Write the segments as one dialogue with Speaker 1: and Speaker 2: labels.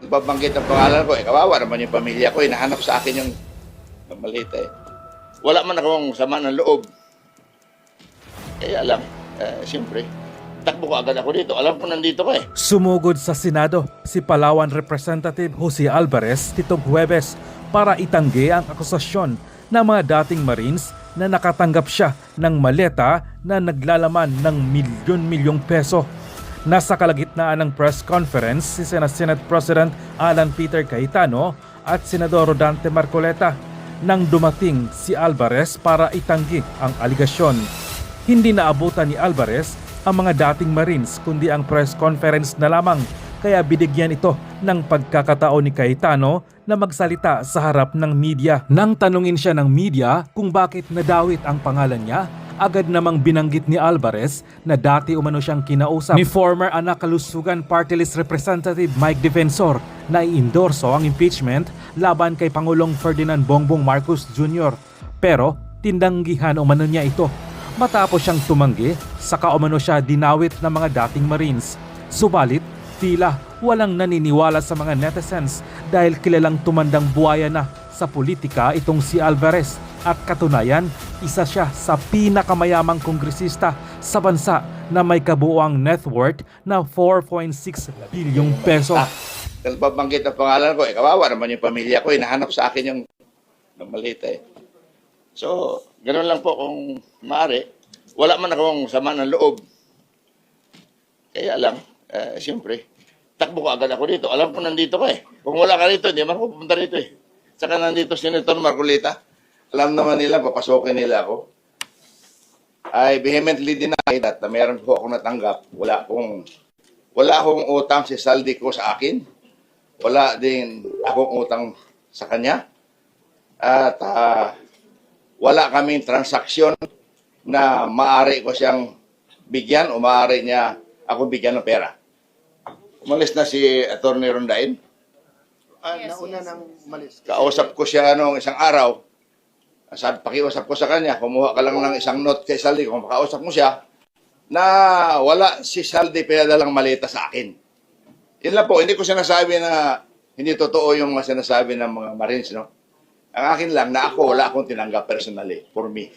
Speaker 1: babanggit ang pangalan ko, kawawa naman yung pamilya ko, hinahanap sa akin yung malita eh. Wala man akong sama ng loob. Kaya lang, siyempre, takbo ko agad ako dito. Alam ko nandito ka eh.
Speaker 2: Sumugod sa Senado si Palawan Representative Jose Alvarez nitong Huwebes para itanggi ang akusasyon ng mga dating Marines na nakatanggap siya ng maleta na naglalaman ng milyon-milyong peso. Nasa kalagitnaan ng press conference si Senate President Alan Peter Cayetano at Senador Rodante Marcoleta nang dumating si Alvarez para itanggi ang aligasyon. Hindi naabutan ni Alvarez ang mga dating Marines kundi ang press conference na lamang, kaya binigyan ito ng pagkakataon ni Cayetano na magsalita sa harap ng media. Nang tanungin siya ng media kung bakit nadawit ang pangalan niya, agad namang binanggit ni Alvarez na dati umano siyang kinausap ni former Anak Kalusugan Party List Representative Mike Defensor na i-endorso ang impeachment laban kay Pangulong Ferdinand Bongbong Marcos Jr. Pero tindanggihan umano niya ito. Matapos siyang tumanggi, saka umano siya dinawit ng mga dating Marines. Subalit, tila walang naniniwala sa mga netizens dahil kilalang tumandang buhaya na sa politika itong si Alvarez at katunayan, isa siya sa pinakamayamang kongresista sa bansa na may kabuuang net worth na 4.6 bilyong peso.
Speaker 1: Babanggit ang pangalan ko, kawawa naman yung pamilya ko, hinahanap sa akin yung malita eh. So, ganoon lang po kung maaari. Wala man akong sama ng loob. Kaya lang, siyempre, takbo ko agad ako dito. Alam ko nandito ka eh. Kung wala ka rito, hindi man ako pupunta rito eh. Saka nandito Senator Marcoleta. Alam naman nila, papasokin nila ako. I vehemently deny that na meron po akong natanggap. Wala akong utang si Saldi ko sa akin. Wala din akong utang sa kanya. At wala kaming transaksyon na maaari ko siyang bigyan o maaari niya ako bigyan ng pera. Umalis na si Atty. Rondain.
Speaker 3: Nauna nang umalis.
Speaker 1: Kausap ko siya noong isang araw. Sabi, pakiusap ko sa kanya, kumuha ka lang ng isang note kay Saldi, kung makausap mo siya, na wala si Saldi pinadalang malita sa akin. Yun lang po, hindi ko sinasabi na hindi totoo yung mga sinasabi ng mga Marines, no? Ang akin lang, na ako, wala akong tinanggap personally, for me.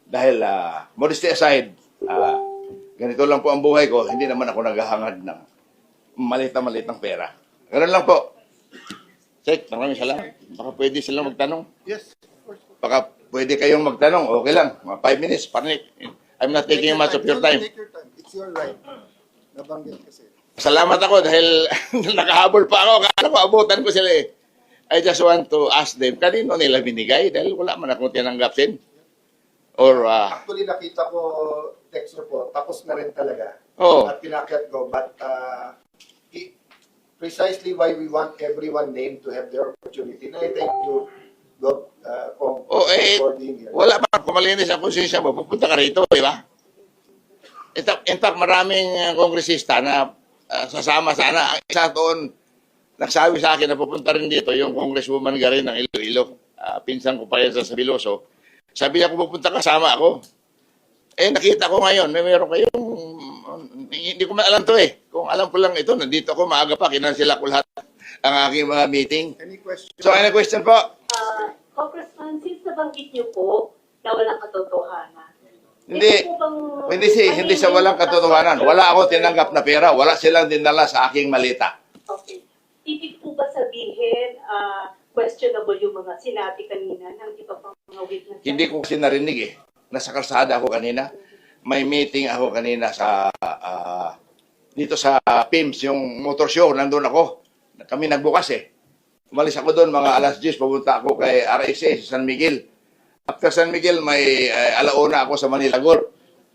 Speaker 1: Dahil, modesty aside, ganito lang po ang buhay ko, hindi naman ako naghahangad ng malita-malitang pera. Ganun lang po. Sek, maraming salamat. Baka pwede silang magtanong.
Speaker 3: Yes, of course.
Speaker 1: Baka pwede kayong magtanong. Okay lang. Mga 5 minutes. I'm not taking much of your time.
Speaker 3: Take your time. It's your right. Nabanggit kasi.
Speaker 1: Salamat ako dahil nakahabol pa ako. Kala ko abutan ko sila eh. I just want to ask them, kanino nila binigay? Dahil wala man akong tinanggapin. Or,
Speaker 3: Actually, nakita ko text report. Tapos na rin talaga.
Speaker 1: Oo.
Speaker 3: At pinakyat ko. But precisely why we want everyone named to have their opportunity. Na I thank you, God, for being here.
Speaker 1: wala pa. Kung malinis ang konsensya mo, pupunta ka rito, di ba? In fact, maraming kongresista na sasama sana. Ang isa doon, nagsabi sa akin na pupunta rin dito yung Congresswoman Garin ng Iloilo. Pinsan ko pa yan sa Sabiloso. Sabi niya, kung pupunta kasama ako. Eh, nakita ko ngayon, meron kayong, hindi ko man alam to eh. Kung alam ko lang ito, nandito ako maaga pa, kinansila ko lahat ang aking mga meeting.
Speaker 3: Any question?
Speaker 1: So, any question po?
Speaker 4: Congressman, since nabanggit niyo po na walang katotohanan.
Speaker 1: Hindi sa walang katotohanan. Wala ako tinanggap na pera. Wala silang dinala sa aking malita.
Speaker 4: Okay. Ibig po ba sabihin, questionable yung mga sinabi kanina ng iba pang mga witnesses?
Speaker 1: Hindi ko kasi narinig eh. Nasa kalsada ako kanina. May meeting ako kanina sa dito sa PIMS, yung motor show. Nandun ako. Kami nagbukas eh. Umalis ako doon mga alas 10. Pumunta ako kay RSA sa San Miguel. After San Miguel, may alauna ako sa Manila Golf.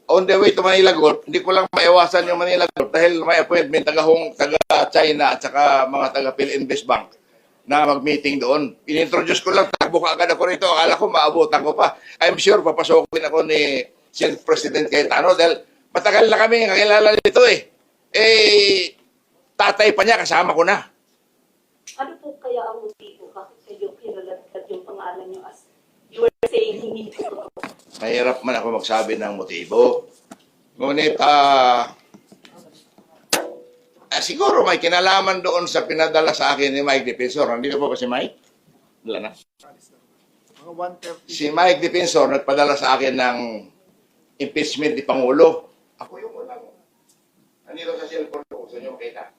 Speaker 1: On the way to Manila Golf, hindi ko lang maiwasan yung Manila Golf dahil may appointment taga-China at saka mga taga-PhilInvest Bank na mag-meeting doon. Inintroduce ko lang, takbo ka agad ako rito. Akala ko maabutan ko pa. I'm sure papasokin ako ni Senate President Cayetano dahil matagal na kami kakilala nito eh. Eh, tatay pa niya, kasama ko na.
Speaker 4: Ano po kaya ang motibo? Bakit kayo kinalatag yung pangalan niyo as you were saying hindi po?
Speaker 1: Mahirap man ako magsabi ng motibo. Ngunit, Siguro may kinalaman doon sa pinadala sa akin ni Mike Defensor. Nandito po ba si Mike? Wala na.
Speaker 3: Mga 130.
Speaker 1: Si Mike Defensor nagpadala sa akin ng impeachment ni Pangulo. Ako yung unang. Nandito sa cellphone ko. Gusto nyo makita?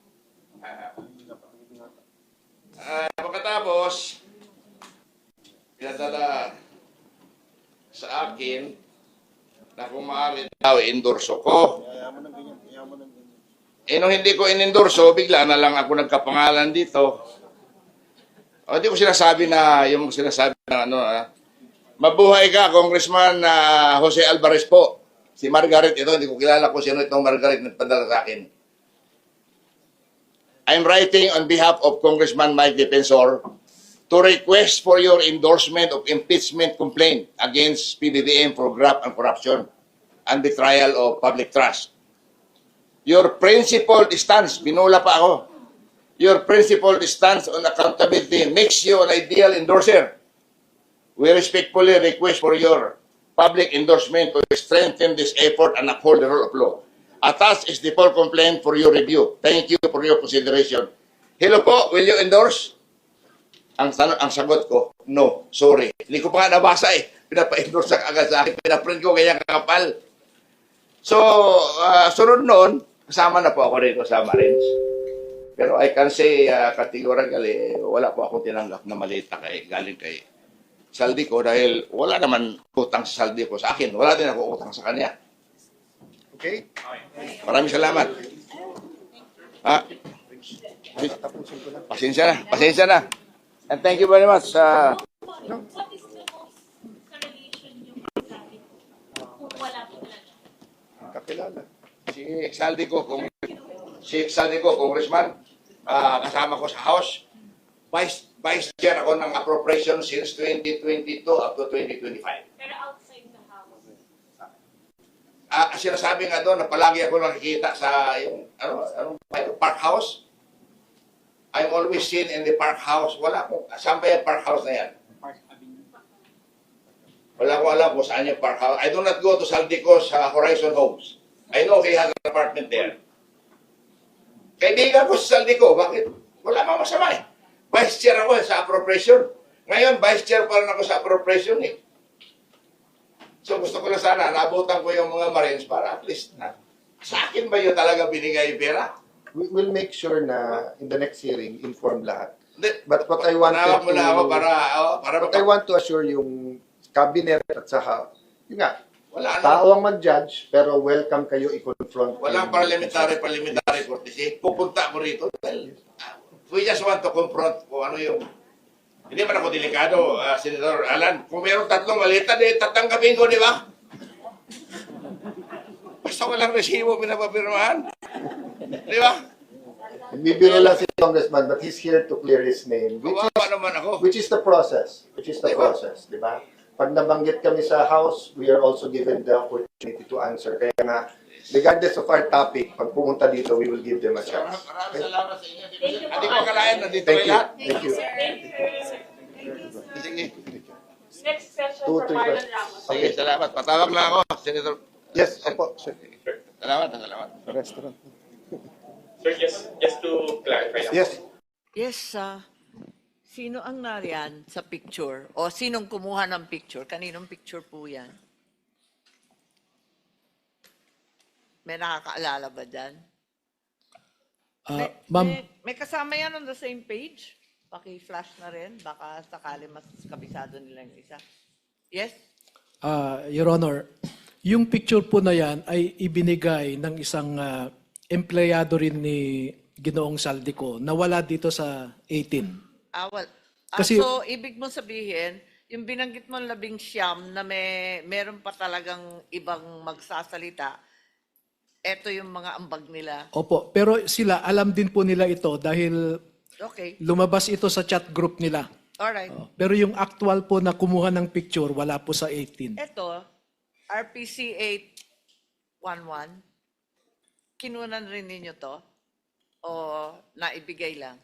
Speaker 1: Pagkatapos, pinadala sa akin na kung maaari daw endorso ko. Nung hindi ko inendorso, bigla na lang ako nagkapangalan dito. Hindi ko sinasabi na yung sinasabi na mabuhay ka, Congressman Jose Alvarez po. Si Margaret ito, hindi ko kilala kung sino itong Margaret nagpadala sa akin. I'm writing on behalf of Congressman Mike Defensor to request for your endorsement of impeachment complaint against PBBM for graft and corruption and betrayal of public trust. Your principled stance, pinula pa ako, your principled stance on accountability makes you an ideal endorser. We respectfully request for your public endorsement to strengthen this effort and uphold the rule of law. Attached is the full complaint for your review. Thank you for your consideration. Hello po, will you endorse? Ang sagot ko, no, sorry. Hindi ko pa nga nabasa eh. Pinapa-endorse agad sa akin. Pinaprint ko kaya kakapal. So, sunod noon, kasama na po ako rito sa Marines. Pero I can say categorically, wala po akong tinanggap na malita galing kay Saldico dahil wala naman utang sa Saldico sa akin. Wala din ako utang sa kanya.
Speaker 3: Okay?
Speaker 1: Maraming salamat. Pasensya na. Pasensya na. And thank you very much.
Speaker 4: What is the most correlation yung sabi kung wala po talaga?
Speaker 3: Kakilala.
Speaker 1: Si Saldico, Congressman, kasama ko sa House. Vice Chair ako ng appropriation since 2022 up to 2025.
Speaker 4: Pero outside the house.
Speaker 1: Sinasabi nga doon na palagi ako nakikita sa yung park house. I'm always seen in the park house. Wala akong, saan ba yung park house na yan? Wala ko alam kung saan yung park house. I do not go to Saldico's Horizon Homes. I know he has an apartment there. Kaibigan ko sa Saldico, bakit? Wala mang masama eh. Vice Chair ako sa appropriation. Ngayon, Vice Chair pa rin ako sa appropriation eh. So gusto ko na sana, nabutan ko yung mga Marines para at least sa akin ba yun talaga binigay yung pera?
Speaker 3: We will make sure na in the next hearing, inform lahat.
Speaker 1: Hindi.
Speaker 3: But what I want
Speaker 1: Panawag mo na ako
Speaker 3: what I want to assure yung cabinet at saka, yun nga,
Speaker 1: wala
Speaker 3: tao ang mag-judge, pero welcome kayo i-confront.
Speaker 1: walang parliamentary courtesy. Pupunta ko rito dahil we just want to confront kung ano yung hindi man ako delikado, Senator Alan. Kung mayroong tatlong malita, tatanggapin ko, di ba? Basta walang resibo pinapapirmahan. Di ba?
Speaker 3: Bibiro lang si Congressman, but he's here to clear his name.
Speaker 1: Kawawa naman ako.
Speaker 3: Which is the process.
Speaker 1: Diba?
Speaker 3: Di ba? Pag nabanggit kami sa House, we are also given the opportunity to answer. Kaya nga, regardless of our topic, pag pumunta dito, we will give them a chance.
Speaker 1: Maraming salamat sa inyo.
Speaker 4: Thank you po.
Speaker 1: Hindi ko akalain na dito
Speaker 3: Thank
Speaker 1: kayo
Speaker 3: you.
Speaker 1: lahat.
Speaker 3: Thank you.
Speaker 4: Thank you.
Speaker 1: Sige.
Speaker 4: Next question
Speaker 3: Two,
Speaker 4: for
Speaker 3: three
Speaker 4: Marlon
Speaker 3: questions.
Speaker 4: Ramos.
Speaker 1: Sige, salamat. Patawag lang ako, Senator.
Speaker 3: Yes, opo. Sir.
Speaker 1: Salamat, salamat.
Speaker 3: Restaurant.
Speaker 5: Sir, just to clarify.
Speaker 3: Yes.
Speaker 6: Yes, sino ang nariyan sa picture? O sinong kumuha ng picture? Kaninong picture po yan? May nakakaalala ba dyan? May kasama yan on the same page? Paki-flash na rin. Baka sakali mas kabisado nila yung isa. Yes?
Speaker 7: Your Honor, yung picture po na yan ay ibinigay ng isang empleyado rin ni Ginoong Saldico na wala dito sa 18.
Speaker 6: Kasi, so, ibig mo sabihin, yung binanggit mo 19 na meron pa talagang ibang magsasalita, eto yung mga ambag nila.
Speaker 7: Opo, pero sila, alam din po nila ito dahil
Speaker 6: Okay.
Speaker 7: lumabas ito sa chat group nila.
Speaker 6: Alright.
Speaker 7: Pero yung actual po na kumuha ng picture, wala po sa 18.
Speaker 6: Ito, RPC 811, kinunan rin ninyo to? O naibigay lang?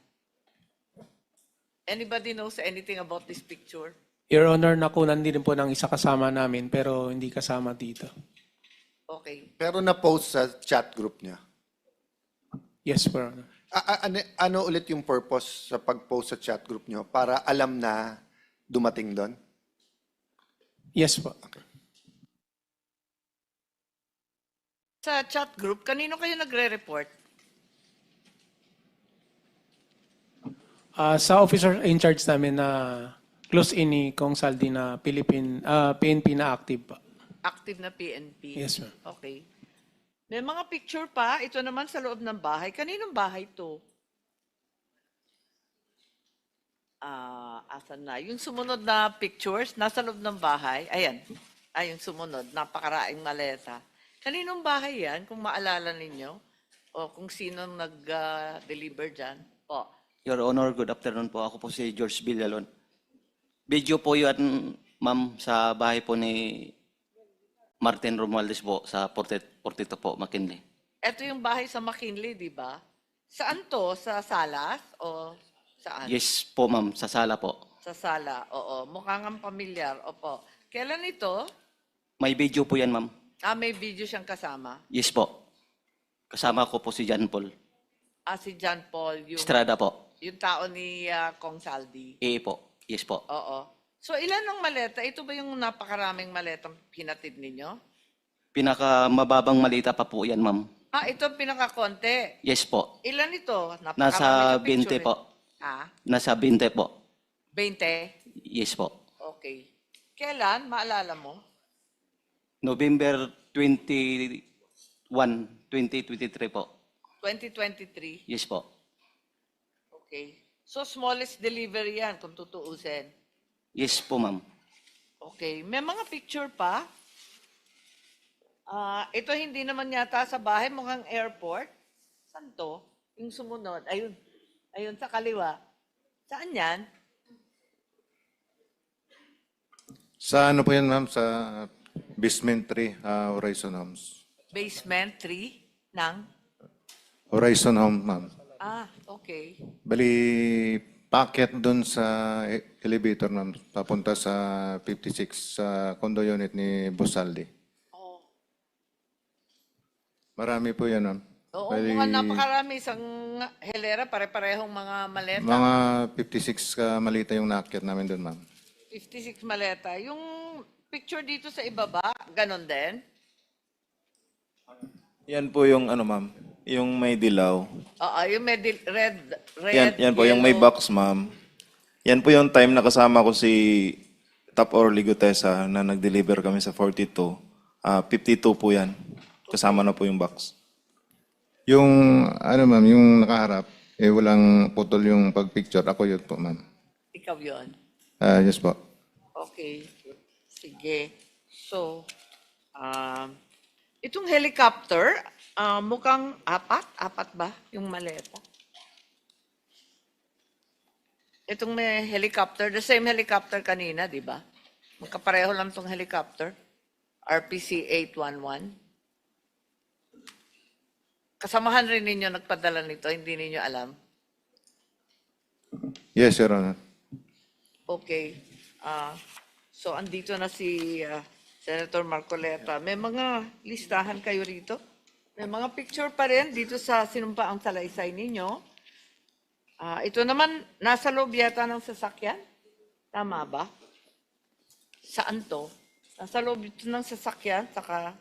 Speaker 6: Anybody knows anything about this picture?
Speaker 8: Your Honor, nakunan din po ng isa kasama namin pero hindi kasama dito.
Speaker 6: Okay.
Speaker 3: Pero na-post sa chat group niya.
Speaker 8: Yes, Your Honor.
Speaker 3: Ano ulit yung purpose sa pag-post sa chat group nyo? Para alam na dumating doon?
Speaker 8: Yes po.
Speaker 6: Sa chat group, kanino kayo nagre-report?
Speaker 8: Sa officer in charge namin na close in ni Kong Saldi na PNP na active pa.
Speaker 6: Active na PNP.
Speaker 8: Yes, ma'am.
Speaker 6: Okay. May mga picture pa. Ito naman sa loob ng bahay. Kaninong bahay to? Asan na? Yung sumunod na pictures, nasa loob ng bahay. Ayan. Yung sumunod. Napakaraing maleta. Kaninong bahay yan? Kung maalala ninyo? O kung sinong nag-deliver dyan? Po.
Speaker 9: Your Honor, good afternoon po. Ako po si George Villalon. Video po yun, ma'am, sa bahay po ni Martin Romualdez po sa 42 po, McKinley.
Speaker 6: Ito yung bahay sa McKinley, di ba? Saan to? Sa Salas? O saan?
Speaker 9: Yes po, ma'am, sa sala po.
Speaker 6: Sa sala, oo. Mukhang ang pamilyar, opo. Kailan ito?
Speaker 9: May video po yan, ma'am.
Speaker 6: May video siyang kasama.
Speaker 9: Yes po. Kasama ko po si John Paul.
Speaker 6: Si John Paul,
Speaker 9: Estrada po.
Speaker 6: yung tao ni Kong Saldi.
Speaker 9: Po. Yes po.
Speaker 6: Oo. So, ilan ang maleta? Ito ba yung napakaraming maletang pinatid ninyo?
Speaker 9: Pinakamababang malita pa po yan, ma'am.
Speaker 6: Ito pinakakonte.
Speaker 9: Yes po.
Speaker 6: Ilan ito?
Speaker 9: Nasa
Speaker 6: Napakarami na
Speaker 9: 20
Speaker 6: picture
Speaker 9: po. Nasa 20 po.
Speaker 6: 20?
Speaker 9: Yes po.
Speaker 6: Okay. Kailan? Maalala mo?
Speaker 9: November 21, 2023 po.
Speaker 6: 2023?
Speaker 9: Yes po.
Speaker 6: Okay. So, smallest delivery yan, kung tutuusin.
Speaker 9: Yes po, ma'am.
Speaker 6: Okay. May mga picture pa. Ito hindi naman yata sa bahay, mukhang airport. Saan to? Yung sumunod. Ayun. Ayun, sa kaliwa. Saan yan?
Speaker 10: Sa ano po yan, ma'am? Sa basement 3, Horizon Homes.
Speaker 6: Basement 3 ng?
Speaker 10: Horizon Home, ma'am.
Speaker 6: Okay.
Speaker 10: Bali, packet doon sa elevator, ma'am. Papunta sa 56, sa condo unit ni Bosaldi.
Speaker 6: Oh.
Speaker 10: Marami po yan, ma'am.
Speaker 6: Oo,
Speaker 10: Bali,
Speaker 6: mukhang napakarami. Isang helera, pare-parehong mga maleta.
Speaker 10: mga 56 ka malita yung naakyat namin doon, ma'am.
Speaker 6: 56 maleta. Yung picture dito sa ibaba, ganon din?
Speaker 11: Yan po yung ano, ma'am. Yung may dilaw.
Speaker 6: Yung may red,
Speaker 11: Yan po yung may
Speaker 6: yellow.
Speaker 11: box, ma'am. Yan po yung time na kasama ko si Top Orly Gutesa na nag-deliver kami sa 42. 52 po yan. Kasama na po yung box.
Speaker 10: Yung, ano, ma'am, yung nakaharap, walang putol yung pag-picture. Ako yun po, ma'am.
Speaker 6: Ikaw yun.
Speaker 10: Yes po.
Speaker 6: Okay. Sige. So, itong helicopter, mukhang apat ba yung maleta? Itong may helicopter, the same helicopter kanina, di ba? Magkapareho lang tong helicopter. RPC 811. Kasamahan rin ninyo nagpadala nito, hindi ninyo alam.
Speaker 10: Yes, Your Honor.
Speaker 6: Okay. So, andito na si Senator Marcoleta. May mga listahan kayo rito? May mga picture pa rin dito sa sinumpaang salaysay ninyo. Ito naman, nasa loob yata ng sasakyan. Tama ba? Saan to? Nasa loob ito ng sasakyan, saka...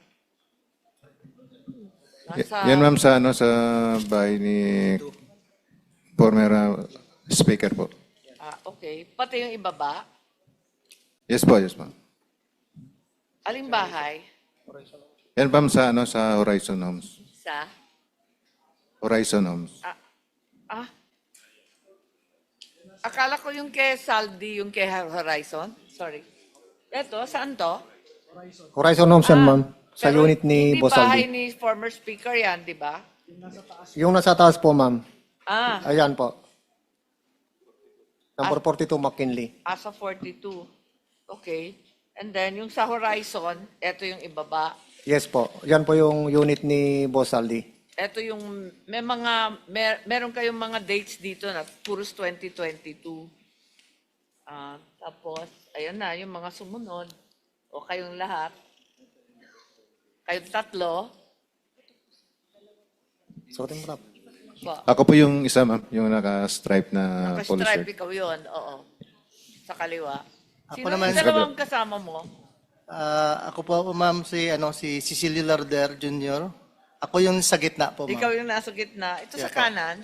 Speaker 10: Yan, ma'am, sa, ano, sa bahay ni former speaker po.
Speaker 6: Okay. Pati yung ibaba.
Speaker 10: Yes po, yes po.
Speaker 6: Aling bahay?
Speaker 10: Yan, ma'am, sa, ano, sa Horizon Homes.
Speaker 6: Sa?
Speaker 10: Horizon Homes.
Speaker 6: Akala ko yung kay Saldi, yung kay Horizon. Sorry. Ito, saan to?
Speaker 12: Horizon Homes yan, ma'am. Sa
Speaker 6: Pero
Speaker 12: unit ni
Speaker 6: hindi bahay
Speaker 12: Bosaldi.
Speaker 6: ni former speaker yan, di ba?
Speaker 12: Yung nasa taas po, ma'am.
Speaker 6: Ah,
Speaker 12: Ayan po. Number 42, McKinley.
Speaker 6: Sa 42. Okay. And then, yung sa Horizon, ito yung ibaba.
Speaker 12: Yes po. Yan po yung unit ni Bosaldi.
Speaker 6: Ito yung, meron kayong mga dates dito na puros 2022. Tapos, ayan na, yung mga sumunod. O kayong lahat. Kayong tatlo.
Speaker 12: Sorting mo,
Speaker 6: Po.
Speaker 10: Ako po yung isa, ma'am, yung naka-stripe na polo
Speaker 6: Naka-stripe
Speaker 10: shirt.
Speaker 6: ikaw yun, oo. Sa kaliwa. Sino
Speaker 13: naman-
Speaker 6: yung dalawang kasama mo?
Speaker 13: Ako po, ma'am, si Cecilio Larder Jr. Ako yung sa gitna po, ma'am.
Speaker 6: Ikaw yung nasa gitna. Ito sa
Speaker 13: Yeah, po.
Speaker 6: kanan.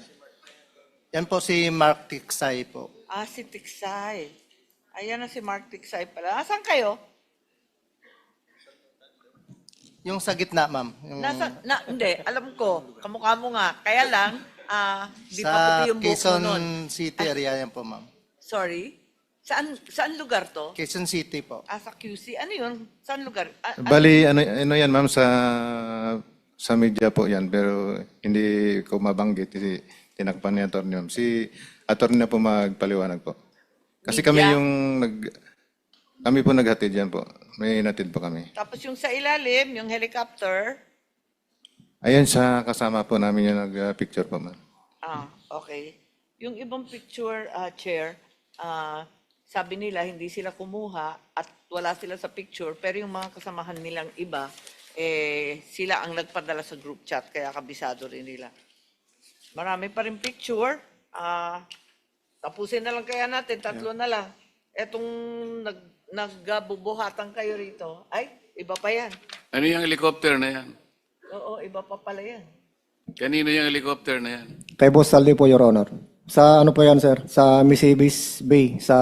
Speaker 13: Yan po si Mark Tiksay po.
Speaker 6: Si Tiksay. Ayan na si Mark Tiksay pala. Asan kayo?
Speaker 13: Yung sa gitna, ma'am. Yung
Speaker 6: Hindi, alam ko. Kamukha mo nga. Kaya lang, di pa
Speaker 13: sa
Speaker 6: puti yung buhok mo
Speaker 13: Quezon
Speaker 6: nun.
Speaker 13: City area yan po, ma'am.
Speaker 6: Sorry? Saan lugar to?
Speaker 13: Quezon City po.
Speaker 6: Sa QC. Ano yun? Saan lugar?
Speaker 10: Bali, ano yan, ma'am, sa media po yan, pero hindi ko mabanggit. Tinakpan ni attorney, ma'am. Si attorney na po magpaliwanag po. Kasi kami
Speaker 6: Media?
Speaker 10: kami po naghatid yan po. May natid po kami.
Speaker 6: Tapos yung sa ilalim, yung helicopter.
Speaker 10: Ayan, sa kasama po namin yung nag-picture po, ma'am.
Speaker 6: Okay. Yung ibang picture, Chair, sabi nila hindi sila kumuha at wala sila sa picture, pero yung mga kasamahan nilang iba, sila ang nagpadala sa group chat, kaya kabisado rin nila. Marami pa rin picture. Tapusin na lang kaya natin, 3 na lang. Etong nagbubuhatan kayo rito, ay, iba pa yan.
Speaker 14: Ano yung helicopter na yan?
Speaker 6: Oo, iba pa pala yan.
Speaker 14: Kanino yung helicopter na yan?
Speaker 12: Kay Boss Saldi po, Your Honor. Sa ano po yan, sir? Sa Misibis Bay, sa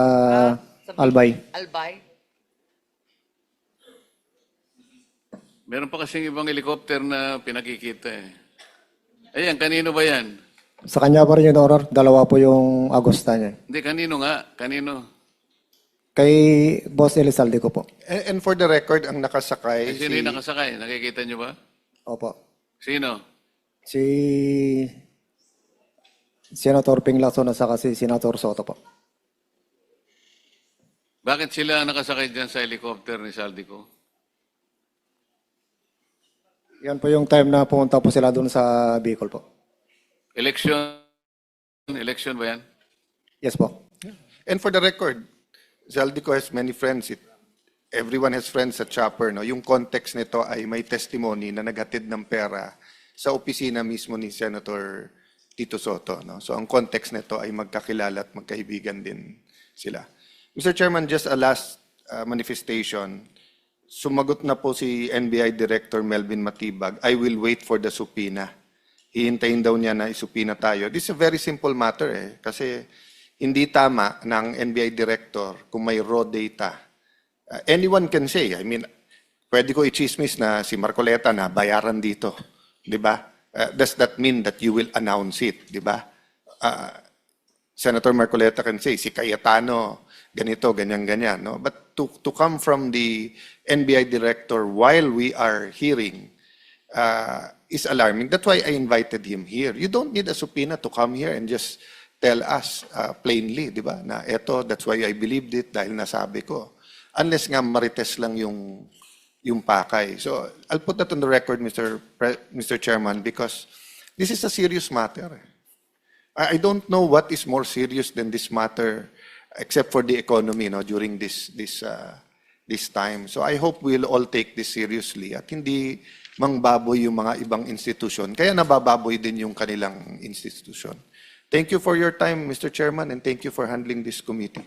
Speaker 12: Albay.
Speaker 6: Albay?
Speaker 14: Meron pa kasing ibang helicopter na pinakikita eh. Ayan, kanino ba yan?
Speaker 12: Sa kanya pa rin, Your Honor. 2 po yung Agosta niya.
Speaker 14: Hindi, kanino nga? Kanino?
Speaker 12: Kay Boss Elizalde ko po.
Speaker 3: And for the record, ang nakasakay,
Speaker 14: Sino yung nakasakay? Nakikita nyo ba?
Speaker 12: Opo.
Speaker 14: Sino?
Speaker 12: Si Senator Ping Lacson at saka si Senator Soto po.
Speaker 14: Bakit sila nakasakay dyan sa helicopter ni Saldico?
Speaker 12: Yan po yung time na pumunta po sila doon sa Bicol po.
Speaker 14: Election ba yan?
Speaker 12: Yes po.
Speaker 3: And for the record, Zaldico has many friends. Everyone has friends at Chopper. No? Yung context nito ay may testimony na naghatid ng pera sa opisina mismo ni Senator Tito Soto. No? So ang context nito ay magkakilala at magkaibigan din sila. Mr. Chairman, just a last manifestation. Sumagot na po si NBI Director Melvin Matibag, I will wait for the subpoena. Hihintayin daw niya na isupina tayo. This is a very simple matter kasi hindi tama ng NBI Director kung may raw data. Anyone can say, I mean, pwede ko i-chismis na si Marcoleta na bayaran dito. Di ba? Does that mean that you will announce it? Di ba? Senator Marcoleta can say, si Cayetano, ganito, ganyan-ganyan. No? But to come from the NBI Director while we are hearing is alarming. That's why I invited him here. You don't need a subpoena to come here and just tell us plainly, di ba? Na eto, that's why I believed it dahil nasabi ko. Unless nga marites lang yung pakay. So, I'll put that on the record, Mr. Chairman, because this is a serious matter. I don't know what is more serious than this matter except for the economy during this time. So, I hope we'll all take this seriously at hindi mangbaboy yung mga ibang institusyon. Kaya nabababoy din yung kanilang institusyon. Thank you for your time, Mr. Chairman, and thank you for handling this committee.